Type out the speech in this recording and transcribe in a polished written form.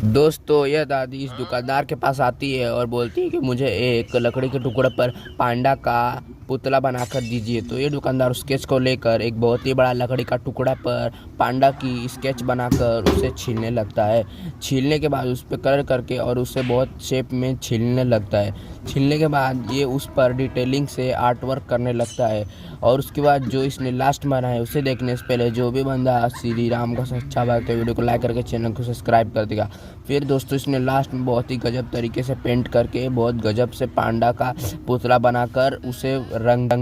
दोस्तों यह दादी इस दुकानदार के पास आती है और बोलती है कि मुझे एक लकड़ी के टुकड़े पर पांडा का पुतला बनाकर दीजिए। तो ये दुकानदार उस स्केच को लेकर एक बहुत ही बड़ा लकड़ी का टुकड़ा पर पांडा की स्केच बनाकर उसे छीलने लगता है। छीलने के बाद उस पर कलर करके और उसे बहुत शेप में छीलने लगता है। छीलने के बाद ये उस पर डिटेलिंग से आर्ट वर्क करने लगता है। और उसके बाद जो इसने लास्ट बना है उसे देखने से पहले जो भी बंदा श्री राम का सच्चा भक्त है वीडियो को लाइक करके चैनल को सब्सक्राइब कर देगा। फिर दोस्तों इसने लास्ट में बहुत ही गजब तरीके से पेंट करके बहुत गजब से पांडा का पुतला बनाकर उसे रंग